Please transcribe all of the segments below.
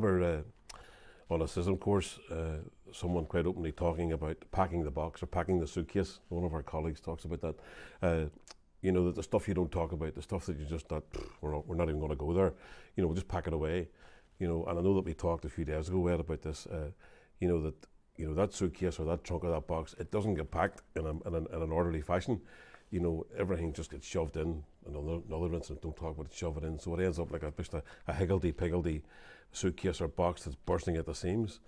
We're on a SISM course, someone quite openly talking about packing the box or packing the suitcase. One of our colleagues talks about that. That the stuff you don't talk about, the stuff that you just not, we're not even going to go there. We'll just pack it away. And I know that we talked a few days ago, Ed, about this. That suitcase or that trunk or that box, it doesn't get packed in an orderly fashion. Everything just gets shoved in. Another incident, don't talk about it, shove it in. So it ends up like a higgledy-piggledy suitcase or box that's bursting at the seams.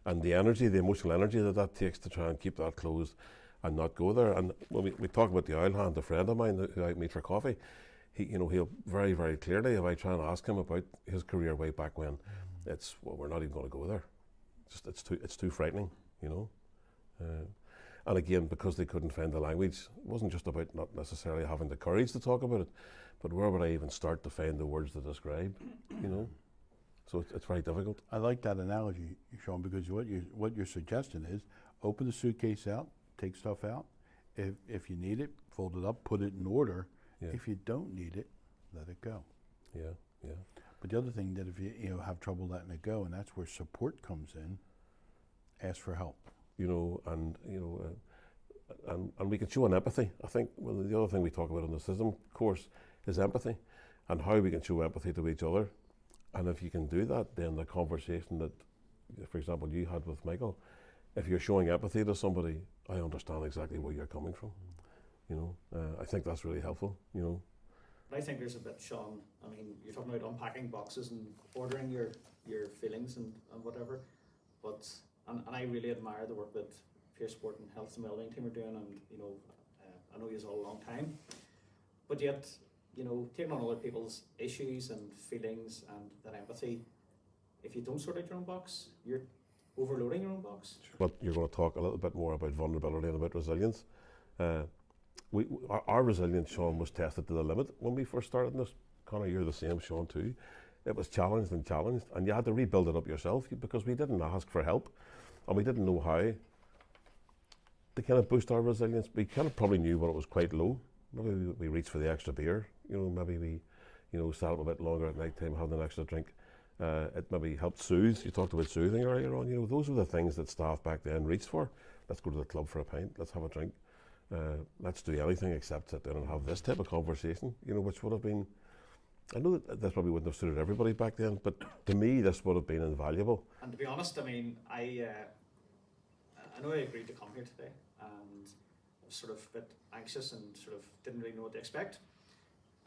And the emotional energy that takes to try and keep that closed and not go there. And when we talk about the oil hand, a friend of mine who I meet for coffee, he'll very, very clearly, if I try and ask him about his career way back when, we're not even going to go there. It's too frightening, and again, because they couldn't find the language, it wasn't just about not necessarily having the courage to talk about it, but where would I even start to find the words to describe, So it's very difficult. I like that analogy, Sean, because what you're suggesting is open the suitcase out, take stuff out. If you need it, fold it up, put it in order. Yeah. If you don't need it, let it go. Yeah. But the other thing that if you have trouble letting it go, and that's where support comes in, ask for help. And we can show an empathy. I think the other thing we talk about in the SISM course is empathy, and how we can show empathy to each other. And if you can do that, then the conversation that, for example, you had with Michael, if you're showing empathy to somebody, I understand exactly where you're coming from. I think that's really helpful. I think there's a bit, Sean. I mean, you're talking about unpacking boxes and ordering your feelings and whatever, but and I really admire the work that Peer Sport and Health and Wellbeing team are doing, and I know you're all a long time, but yet taking on other people's issues and feelings and that empathy, if you don't sort out your own box, you're overloading your own box. But you're going to talk a little bit more about vulnerability and about resilience. Our resilience, Sean, was tested to the limit when we first started this. Connor, you're the same, Sean, too. It was challenged, and you had to rebuild it up yourself because we didn't ask for help, and we didn't know how to kind of boost our resilience. We kind of probably knew when it was quite low. Maybe we reached for the extra beer. Maybe we, sat up a bit longer at night time, had an extra drink. It maybe helped soothe. You talked about soothing earlier on. Those were the things that staff back then reached for. Let's go to the club for a pint. Let's have a drink. Let's do anything except sit down and have this type of conversation. Which would have been. I know that this probably wouldn't have suited everybody back then, but to me, this would have been invaluable. And to be honest, I mean, I know I agreed to come here today, and I was sort of a bit anxious and sort of didn't really know what to expect.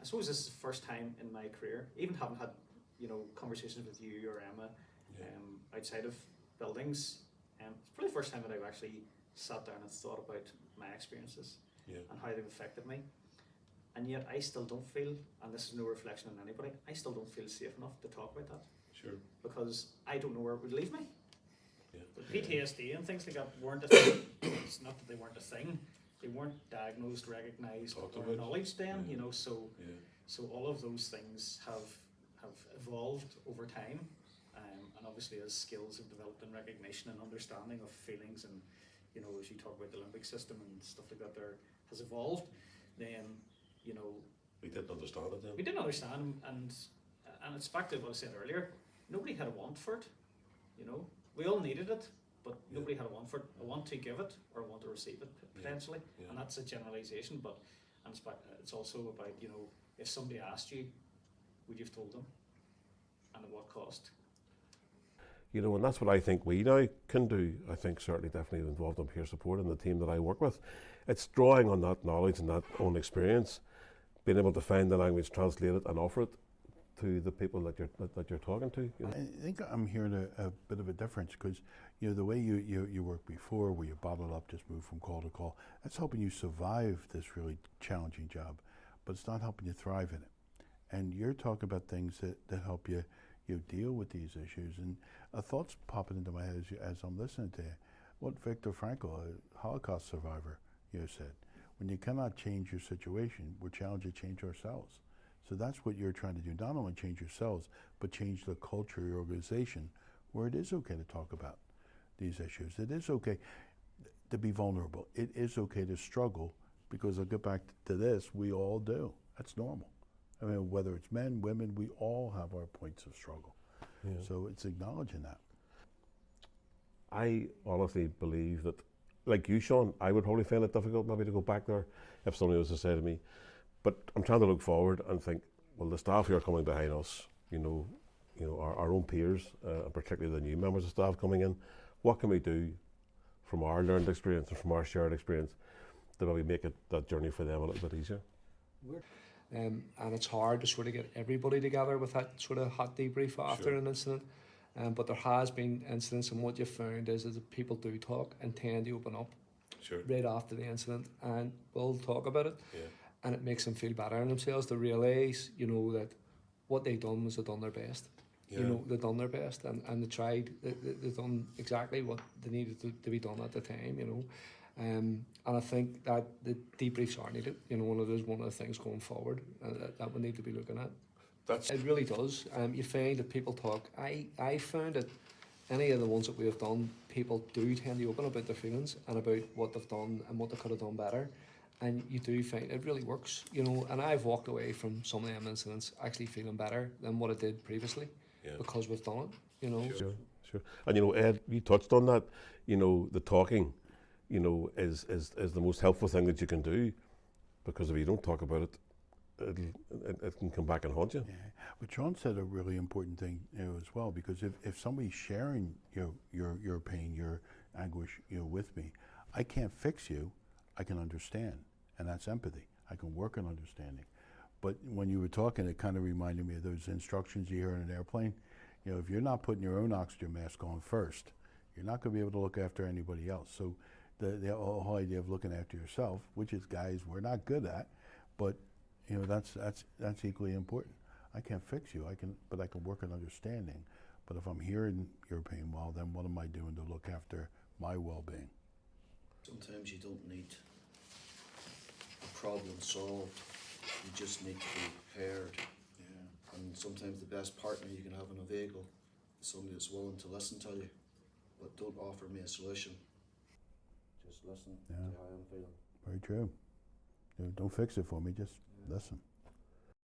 I suppose this is the first time in my career, even having had conversations with you or Emma outside of buildings. It's probably the first time that I've actually sat down and thought about my experiences and how they've affected me. And yet I still don't feel, and this is no reflection on anybody, I still don't feel safe enough to talk about that. Sure. Because I don't know where it would leave me. Yeah. But PTSD and things like that weren't a thing. It's not that they weren't a thing. They weren't diagnosed, recognised, or acknowledged then, so all of those things have evolved over time, and obviously as skills have developed in recognition and understanding of feelings, and as you talk about the limbic system and stuff like that there has evolved, then we didn't understand it then. We didn't understand, and it's back to what I said earlier. Nobody had a want for it. We all needed it, but nobody had a want for it. A want to give it or a want to receive it potentially, and that's a generalization. But it's also about if somebody asked you, would you have told them, and at what cost? And that's what I think we now can do. I think certainly definitely involved in peer support and the team that I work with. It's drawing on that knowledge and that own experience, being able to find the language, translate it and offer it to the people that you're talking to. I think I'm hearing a bit of a difference because the way you worked before, where you bottled up, just move from call to call, that's helping you survive this really challenging job, but it's not helping you thrive in it. And you're talking about things that help you deal with these issues. And a thought's popping into my head as I'm listening to you. What Viktor Frankl, a Holocaust survivor, said, when you cannot change your situation, we're challenged to change ourselves. So that's what you're trying to do, not only change yourselves, but change the culture of your organization where it is okay to talk about these issues. It is okay to be vulnerable. It is okay to struggle, because I'll get back to this, we all do. That's normal. I mean, whether it's men, women, we all have our points of struggle. Yeah. So it's acknowledging that. I honestly believe that, like you, Sean, I would probably find it difficult maybe to go back there if somebody was to say to me. But I'm trying to look forward and think, well, the staff who are coming behind us, our own peers, and particularly the new members of staff coming in, what can we do from our learned experience and from our shared experience to maybe make that journey for them a little bit easier? And it's hard to sort of get everybody together with that sort of hot debrief after Sure. an incident. But there has been incidents, and what you've found is that people do talk and tend to open up Sure. right after the incident and will talk about it. Yeah. And it makes them feel better in themselves to realise, that what they done was they done their best. Yeah. They done their best and they tried, they done exactly what they needed to be done at the time, And I think that the debriefs are needed, one of the things going forward that we need to be looking at. It really does. You find that people talk. I found that any of the ones that we have done, people do tend to open about their feelings and about what they've done and what they could have done better. And you do find it really works, And I've walked away from some of them incidents actually feeling better than what I did previously because we've done it, Sure. And Ed, you touched on that. The talking, is the most helpful thing that you can do, because if you don't talk about it, it can come back and haunt you. Yeah. But Sean said a really important thing as well, because if somebody's sharing your pain, your anguish with me, I can't fix you, I can understand, and that's empathy. I can work on understanding. But when you were talking, it kind of reminded me of those instructions you hear in an airplane. If you're not putting your own oxygen mask on first, you're not going to be able to look after anybody else. So the whole idea of looking after yourself, which is, guys, we're not good at, but that's equally important. I can't fix you, but I can work on understanding. But if I'm hearing your pain, well, then what am I doing to look after my well-being? Sometimes you don't need a problem solved, you just need to be heard. Yeah. And sometimes the best partner you can have in a vehicle is somebody that's willing to listen to you, but don't offer me a solution. Just listen to how I'm feeling. Very true. Don't fix it for me, just listen.